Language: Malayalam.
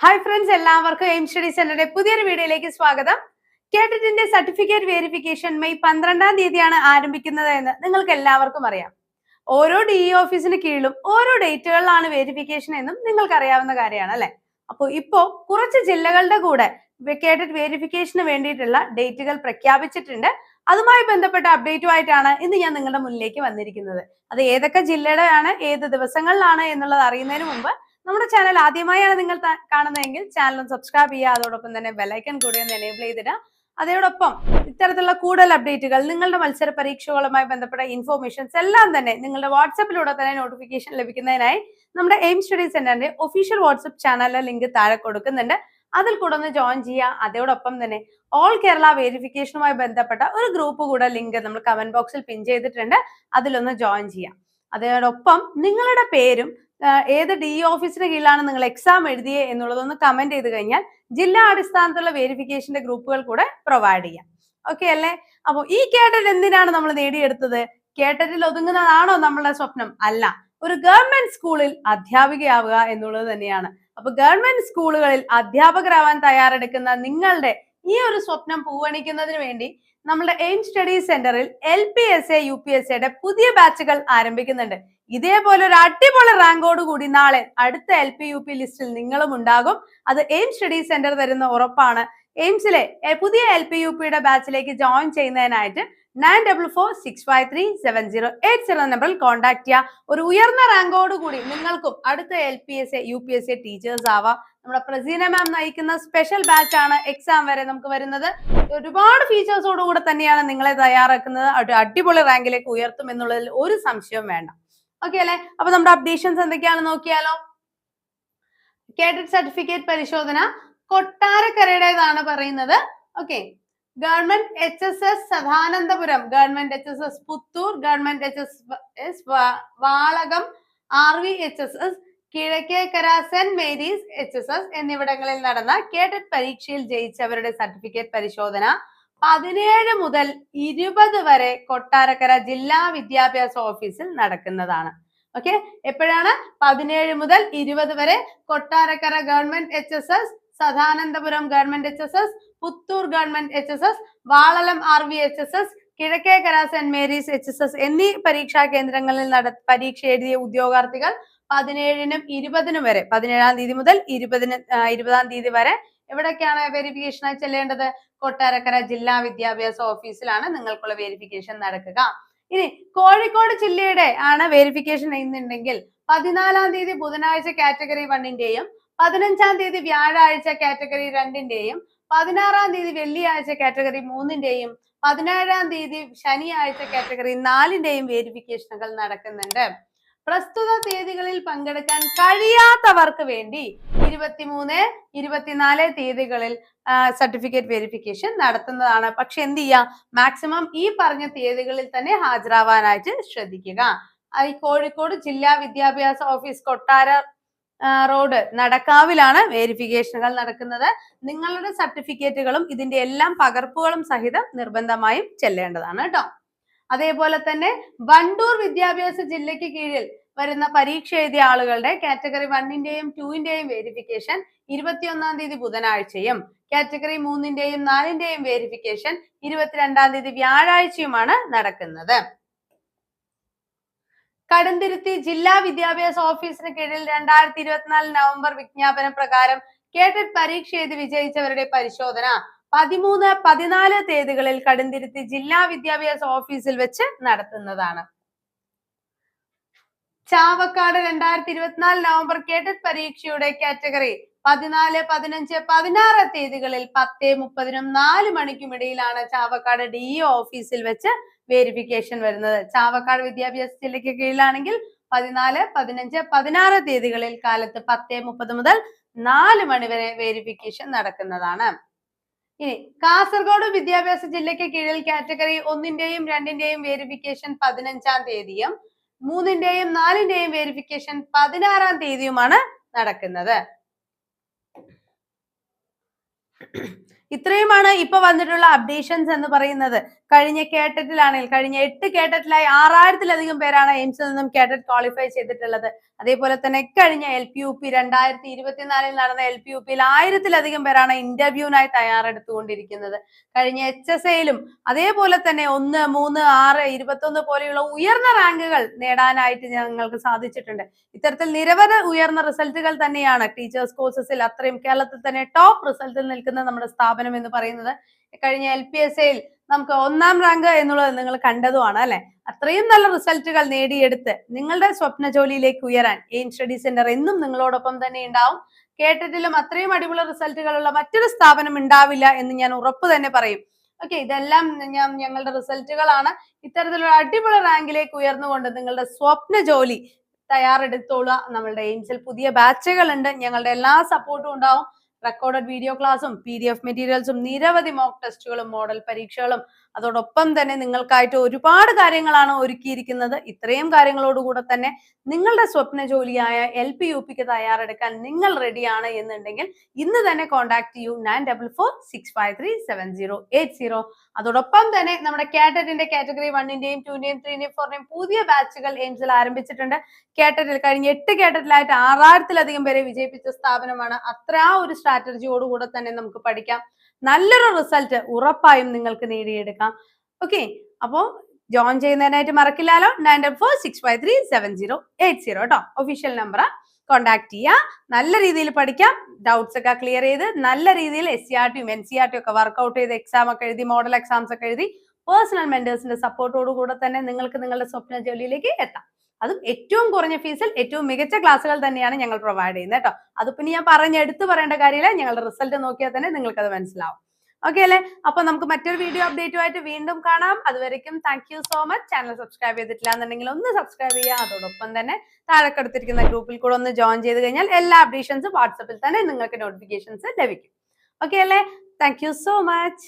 ഹായ് ഫ്രണ്ട്സ്, എല്ലാവർക്കും എയിം സ്റ്റഡി സെന്ററിന്റെ പുതിയൊരു വീഡിയോയിലേക്ക് സ്വാഗതം. കേട്ടറ്റിന്റെ സർട്ടിഫിക്കറ്റ് വെരിഫിക്കേഷൻ മെയ് 12-ാം തീയതിയാണ് ആരംഭിക്കുന്നത് എന്ന് നിങ്ങൾക്ക് എല്ലാവർക്കും അറിയാം. ഓരോ DE ഓഫീസിന് കീഴിലും ഓരോ ഡേറ്റുകളിലാണ് വെരിഫിക്കേഷൻ എന്നും നിങ്ങൾക്ക് അറിയാവുന്ന കാര്യമാണ് അല്ലെ. അപ്പോൾ ഇപ്പോ കുറച്ച് ജില്ലകളുടെ കൂടെ കേട്ടറ്റ് വെരിഫിക്കേഷന് വേണ്ടിയിട്ടുള്ള ഡേറ്റുകൾ പ്രഖ്യാപിച്ചിട്ടുണ്ട്. അതുമായി ബന്ധപ്പെട്ട അപ്ഡേറ്റുമായിട്ടാണ് ഇന്ന് ഞാൻ നിങ്ങളുടെ മുന്നിലേക്ക് വന്നിരിക്കുന്നത്. അത് ഏതൊക്കെ ജില്ലയുടെയാണ്, ഏത് ദിവസങ്ങളിലാണ് എന്നുള്ളത് അറിയുന്നതിന് മുമ്പ് നമ്മുടെ ചാനൽ ആദ്യമായാണ് നിങ്ങൾ കാണുന്നതെങ്കിൽ ചാനൽ സബ്സ്ക്രൈബ് ചെയ്യുക. അതോടൊപ്പം തന്നെ ബെലൈക്കൺ കൂടി ഒന്ന് എനേബിൾ ചെയ്തിടുക. അതോടൊപ്പം ഇത്തരത്തിലുള്ള കൂടുതൽ അപ്ഡേറ്റുകൾ, നിങ്ങളുടെ മത്സര പരീക്ഷകളുമായി ബന്ധപ്പെട്ട ഇൻഫോർമേഷൻസ് എല്ലാം തന്നെ നിങ്ങളുടെ വാട്സപ്പിലൂടെ തന്നെ നോട്ടിഫിക്കേഷൻ ലഭിക്കുന്നതിനായി നമ്മുടെ എയിം സ്റ്റഡി സെന്ററിന്റെ ഒഫീഷ്യൽ വാട്സപ്പ് ചാനലിലെ ലിങ്ക് താഴെ കൊടുക്കുന്നുണ്ട്. അതിൽ കൂടെ ഒന്ന് ജോയിൻ ചെയ്യുക. അതോടൊപ്പം തന്നെ ഓൾ കേരള വെരിഫിക്കേഷനുമായി ബന്ധപ്പെട്ട ഒരു ഗ്രൂപ്പ് കൂടെ ലിങ്ക് നമ്മൾ കമന്റ് ബോക്സിൽ പിൻ ചെയ്തിട്ടുണ്ട്. അതിലൊന്ന് ജോയിൻ ചെയ്യാം. അതോടൊപ്പം നിങ്ങളുടെ പേരും ഏത് DE ഓഫീസിന് കീഴിലാണ് നിങ്ങൾ എക്സാം എഴുതിയത് എന്നുള്ളതൊന്ന് കമന്റ് ചെയ്ത് കഴിഞ്ഞാൽ ജില്ലാ അടിസ്ഥാനത്തിലുള്ള വെരിഫിക്കേഷന്റെ ഗ്രൂപ്പുകൾ കൂടെ പ്രൊവൈഡ് ചെയ്യാം. ഓക്കെ അല്ലേ? അപ്പൊ ഈ കേട്ടറ്റ് എന്തിനാണ് നമ്മൾ നേടിയെടുത്തത്? കേട്ടറ്റിൽ ഒതുങ്ങുന്നതാണോ നമ്മളുടെ സ്വപ്നം? അല്ല, ഒരു ഗവൺമെന്റ് സ്കൂളിൽ അധ്യാപികയാവുക എന്നുള്ളത് തന്നെയാണ്. അപ്പൊ ഗവൺമെന്റ് സ്കൂളുകളിൽ അധ്യാപകരാവാൻ തയ്യാറെടുക്കുന്ന നിങ്ങളുടെ ഈ ഒരു സ്വപ്നം പൂവണിക്കുന്നതിന് വേണ്ടി നമ്മുടെ എയിം സ്റ്റഡി സെന്ററിൽ LPSA UPSAയുടെ പുതിയ ബാച്ചുകൾ ആരംഭിക്കുന്നുണ്ട്. ഇതേപോലെ ഒരു അടിപൊളി റാങ്കോട് കൂടി നാളെ അടുത്ത LP-UP ലിസ്റ്റിൽ നിങ്ങളും ഉണ്ടാകും. അത് എയിം സ്റ്റഡി സെന്റർ തരുന്ന ഉറപ്പാണ്. എയിംസിലെ പുതിയ LP-UPയുടെ ബാച്ചിലേക്ക് ജോയിൻ ചെയ്യുന്നതിനായിട്ട് 9446537080 നമ്പറിൽ കോൺടാക്ട് ചെയ്യുക. ഒരു ഉയർന്ന റാങ്കോട് കൂടി നിങ്ങൾക്കും അടുത്ത LPSA UPSA ടീച്ചേഴ്സ് ആവാം. നമ്മുടെ പ്രസീന മാം നയിക്കുന്ന സ്പെഷ്യൽ ബാച്ച് ആണ് എക്സാം വരെ നമുക്ക് വരുന്നത്. ഒരുപാട് ഫീച്ചേഴ്സോടുകൂടെ തന്നെയാണ് നിങ്ങളെ തയ്യാറാക്കുന്നത്. അടിപൊളി റാങ്കിലേക്ക് ഉയർത്തും എന്നുള്ളതിൽ ഒരു സംശയവും വേണ്ട. ഓക്കെ അല്ലെ? അപ്പൊ നമ്മുടെ അപ്ഡേഷൻസ് എന്തൊക്കെയാണെന്ന് നോക്കിയാലോ. കേട്ടറ്റ് സർട്ടിഫിക്കറ്റ് പരിശോധന കൊട്ടാരക്കരയുടേതാണ് പറയുന്നത്. Okay, government HSS Sadanandapuram, government HSS Puthur, government HSS Valakam, RVHSS Kizhakkekara, Saint Mary's HSS എന്നിവിടങ്ങളിൽ നടന്ന കേട്ടറ്റ് പരീക്ഷയിൽ ജയിച്ചവരുടെ സർട്ടിഫിക്കറ്റ് പരിശോധന 17 മുതൽ 20 വരെ കൊട്ടാരക്കര ജില്ലാ വിദ്യാഭ്യാസ ഓഫീസിൽ നടക്കുന്നതാണ്. ഓക്കെ, എപ്പോഴാണ്? 17 മുതൽ 20 വരെ Kottarakkara government HSS, Sadanandapuram government HSS, Puthur government HSS, Valakam RVHSS, Kizhakkekara Saint Mary's HSS എന്നീ പരീക്ഷാ കേന്ദ്രങ്ങളിൽ പരീക്ഷ എഴുതിയ ഉദ്യോഗാർത്ഥികൾ 17-നും 20-നും വരെ, 17-ാം തീയതി മുതൽ 20-ാം തീയതി വരെ എവിടൊക്കെയാണ് വെരിഫിക്കേഷനായി ചെല്ലേണ്ടത്? കൊട്ടാരക്കര ജില്ലാ വിദ്യാഭ്യാസ ഓഫീസിലാണ് നിങ്ങൾക്കുള്ള വെരിഫിക്കേഷൻ നടക്കുക. ഇനി കോഴിക്കോട് ജില്ലയുടെ ആണ് വെരിഫിക്കേഷൻ ചെയ്യുന്നുണ്ടെങ്കിൽ 14-ാം തീയതി ബുധനാഴ്ച കാറ്റഗറി 1-ന്റെയും 15-ാം തീയതി വ്യാഴാഴ്ച കാറ്റഗറി 2-ന്റെയും 16-ാം തീയതി വെള്ളിയാഴ്ച കാറ്റഗറി 3-ന്റെയും 17-ാം തീയതി ശനിയാഴ്ച കാറ്റഗറി 4-ന്റെയും വെരിഫിക്കേഷനുകൾ നടക്കുന്നുണ്ട്. പ്രസ്തുത തീയതികളിൽ പങ്കെടുക്കാൻ കഴിയാത്തവർക്ക് വേണ്ടി 23, 24 തീയതികളിൽ സർട്ടിഫിക്കറ്റ് വെരിഫിക്കേഷൻ നടത്തുന്നതാണ്. പക്ഷെ എന്ത് ചെയ്യാം? മാക്സിമം ഈ പറഞ്ഞ തീയതികളിൽ തന്നെ ഹാജരാവാനായിട്ട് ശ്രദ്ധിക്കുക. ഈ കോഴിക്കോട് ജില്ലാ വിദ്യാഭ്യാസ ഓഫീസ് കൊട്ടാര റോഡ് നടക്കാവിലാണ് വെരിഫിക്കേഷനുകൾ നടക്കുന്നത്. നിങ്ങളുടെ സർട്ടിഫിക്കറ്റുകളും ഇതിന്റെ എല്ലാം പകർപ്പുകളും സഹിതം നിർബന്ധമായും ചെല്ലേണ്ടതാണ് കേട്ടോ. അതേപോലെ തന്നെ വണ്ടൂർ വിദ്യാഭ്യാസ ജില്ലയ്ക്ക് കീഴിൽ വരുന്ന പരീക്ഷ എഴുതിയ ആളുകളുടെ കാറ്റഗറി 1-ന്റെയും 2-ന്റെയും വെരിഫിക്കേഷൻ 21-ാം തീയതി ബുധനാഴ്ചയും കാറ്റഗറി 3-ന്റെയും 4-ന്റെയും വെരിഫിക്കേഷൻ 22-ാം തീയതി വ്യാഴാഴ്ചയുമാണ് നടക്കുന്നത്. കടുംതിരുത്തി ജില്ലാ വിദ്യാഭ്യാസ ഓഫീസിന് കീഴിൽ 2024 നവംബർ വിജ്ഞാപന പ്രകാരം കേട്ടറ്റ് പരീക്ഷ എഴുതി വിജയിച്ചവരുടെ പരിശോധന 13, 14 തീയതികളിൽ കടുംതിരുത്തി ജില്ലാ വിദ്യാഭ്യാസ ഓഫീസിൽ വെച്ച് നടത്തുന്നതാണ്. ചാവക്കാട് 2024 നവംബർ കേട്ടറ്റ് പരീക്ഷയുടെ കാറ്റഗറി 14, 15, 16 തീയതികളിൽ 10:30-നും 4 മണിക്കും ഇടയിലാണ് ചാവക്കാട് DE ഓഫീസിൽ വെച്ച് വെരിഫിക്കേഷൻ വരുന്നത്. ചാവക്കാട് വിദ്യാഭ്യാസ ജില്ലയ്ക്ക് കീഴിലാണെങ്കിൽ 14, 15, 16 തീയതികളിൽ കാലത്ത് 10:30 മുതൽ 4 മണി വരെ വെരിഫിക്കേഷൻ നടക്കുന്നതാണ്. ഇനി കാസർഗോഡ് വിദ്യാഭ്യാസ ജില്ലയ്ക്ക് കീഴിൽ കാറ്റഗറി 1-ന്റെയും 2-ന്റെയും വെരിഫിക്കേഷൻ 15-ാം തീയതിയും 3-ന്റെയും 4-ന്റെയും വെരിഫിക്കേഷൻ 16-ാം തീയതിയുമാണ് നടക്കുന്നത്. ഇത്രയുമാണ് ഇപ്പൊ വന്നിട്ടുള്ള അപ്ഡേഷൻസ് എന്ന് പറയുന്നത്. കഴിഞ്ഞ കേട്ടറ്റിലാണെങ്കിൽ കഴിഞ്ഞ 8 കേട്ടറ്റിലായി 6000-ലധികം പേരാണ് എയിംസിൽ നിന്നും കേട്ടറ്റ് ക്വാളിഫൈ ചെയ്തിട്ടുള്ളത്. അതേപോലെ തന്നെ കഴിഞ്ഞ LPUP 2024 നടന്ന LPUP-യിൽ 1000-ലധികം പേരാണ് ഇന്റർവ്യൂവിനായി തയ്യാറെടുത്തുകൊണ്ടിരിക്കുന്നത്. കഴിഞ്ഞ HSA-യിലും അതേപോലെ തന്നെ 1, 3, 6, 21 പോലെയുള്ള ഉയർന്ന റാങ്കുകൾ നേടാനായിട്ട് ഞങ്ങൾക്ക് സാധിച്ചിട്ടുണ്ട്. ഇത്തരത്തിൽ നിരവധി ഉയർന്ന റിസൾട്ടുകൾ തന്നെയാണ് ടീച്ചേഴ്സ് കോഴ്സസിൽ, അത്രയും കേരളത്തിൽ തന്നെ ടോപ്പ് റിസൾട്ടിൽ നിൽക്കുന്ന നമ്മുടെ സ്ഥാപനം എന്ന് പറയുന്നത്. കഴിഞ്ഞ LPSA-യിൽ നമുക്ക് 1ാം റാങ്ക് എന്നുള്ളത് നിങ്ങൾ കണ്ടതുമാണ് അല്ലെ. അത്രയും നല്ല റിസൾട്ടുകൾ നേടിയെടുത്ത് നിങ്ങളുടെ സ്വപ്ന ജോലിയിലേക്ക് ഉയരാൻ എയിം സ്റ്റഡി സെന്റർ എന്നും നിങ്ങളോടൊപ്പം തന്നെ ഉണ്ടാവും. കേട്ടറ്റിലും അത്രയും അടിപൊളി റിസൾട്ടുകളുള്ള മറ്റൊരു സ്ഥാപനം ഉണ്ടാവില്ല എന്ന് ഞാൻ ഉറപ്പ് തന്നെ പറയും. ഓക്കെ, ഇതെല്ലാം ഞങ്ങളുടെ റിസൾട്ടുകളാണ്. ഇത്തരത്തിലുള്ള അടിപൊളി റാങ്കിലേക്ക് ഉയർന്നുകൊണ്ട് നിങ്ങളുടെ സ്വപ്ന ജോലി തയ്യാറെടുത്തോളുക. നമ്മളുടെ എയിംസിൽ പുതിയ ബാച്ചുകൾ ഉണ്ട്, ഞങ്ങളുടെ എല്ലാ സപ്പോർട്ടും ഉണ്ടാവും. റെക്കോർഡഡ് വീഡിയോ ക്ലാസ്സും PDF മെറ്റീരിയൽസും നിരവധി മോക്ക് ടെസ്റ്റുകളും മോഡൽ പരീക്ഷകളും അതോടൊപ്പം തന്നെ നിങ്ങൾക്കായിട്ട് ഒരുപാട് കാര്യങ്ങളാണ് ഒരുക്കിയിരിക്കുന്നത്. ഇത്രയും കാര്യങ്ങളോടുകൂടെ തന്നെ നിങ്ങളുടെ സ്വപ്ന ജോലിയായ LPUPക്ക് തയ്യാറെടുക്കാൻ നിങ്ങൾ റെഡിയാണ് എന്നുണ്ടെങ്കിൽ ഇന്ന് തന്നെ കോൺടാക്ട് ചെയ്യൂ 9446537080. അതോടൊപ്പം തന്നെ നമ്മുടെ കേട്ടറ്റിന്റെ കാറ്റഗറി 1ന്റെയും 2ന്റെയും 3ന്റെയും 4ന്റെയും പുതിയ ബാച്ചുകൾ എയിംസിൽ ആരംഭിച്ചിട്ടുണ്ട്. കേട്ടറ്റിൽ കഴിഞ്ഞ 8 കേട്ടറ്റിലായിട്ട് 6000-ലധികം പേരെ വിജയിപ്പിച്ച സ്ഥാപനമാണ്. ആ ഒരു സ്ട്രാറ്റജിയോടുകൂടെ തന്നെ നമുക്ക് പഠിക്കാം. നല്ലൊരു റിസൾട്ട് ഉറപ്പായും നിങ്ങൾക്ക് നേടിയെടുക്കാം. ഓക്കെ, അപ്പോ ജോയിൻ ചെയ്യുന്നതിനായിട്ട് മറക്കില്ലല്ലോ 9446537080 കേട്ടോ. ഒഫീഷ്യൽ നമ്പർ കോൺടാക്ട് ചെയ്യുക. നല്ല രീതിയിൽ പഠിക്കാം, ഡൗട്ട്സ് ഒക്കെ ക്ലിയർ ചെയ്ത് നല്ല രീതിയിൽ SCRT-യും NCRT ഒക്കെ വർക്ക്ഔട്ട് ചെയ്ത് എക്സാം ഒക്കെ എഴുതി മോഡൽ എക്സാംസ് ഒക്കെ എഴുതി പേഴ്സണൽ മെന്റേഴ്സിന്റെ സപ്പോർട്ടോടുകൂടെ തന്നെ നിങ്ങൾക്ക് നിങ്ങളുടെ സ്വപ്ന ജോലിയിലേക്ക് എത്താം. അതും ഏറ്റവും കുറഞ്ഞ ഫീസിൽ ഏറ്റവും മികച്ച ക്ലാസ്സുകൾ തന്നെയാണ് ഞങ്ങൾ പ്രൊവൈഡ് ചെയ്യുന്നത് കേട്ടോ. അതിപ്പോ ഞാൻ എടുത്തു പറയേണ്ട കാര്യമില്ല, ഞങ്ങളുടെ റിസൾട്ട് നോക്കിയാൽ തന്നെ നിങ്ങൾക്ക് അത് മനസ്സിലാവും. ഓക്കെ അല്ലേ? അപ്പൊ നമുക്ക് മറ്റൊരു വീഡിയോ അപ്ഡേറ്റുമായിട്ട് വീണ്ടും കാണാം. അതുവരെയ്ക്കും thank you so much. Channel subscribe ചെയ്തിട്ടില്ല എന്നുണ്ടെങ്കിൽ ഒന്ന് സബ്സ്ക്രൈബ് ചെയ്യുക. അതോടൊപ്പം തന്നെ താഴെ കൊടുത്തിരിക്കുന്ന ഗ്രൂപ്പിൽ കൂടെ ഒന്ന് ജോയിൻ ചെയ്ത് കഴിഞ്ഞാൽ എല്ലാ അപ്ഡേഷൻസും വാട്സപ്പിൽ തന്നെ നിങ്ങൾക്ക് നോട്ടിഫിക്കേഷൻസ് ലഭിക്കും. ഓക്കെ അല്ലേ? Thank you so much.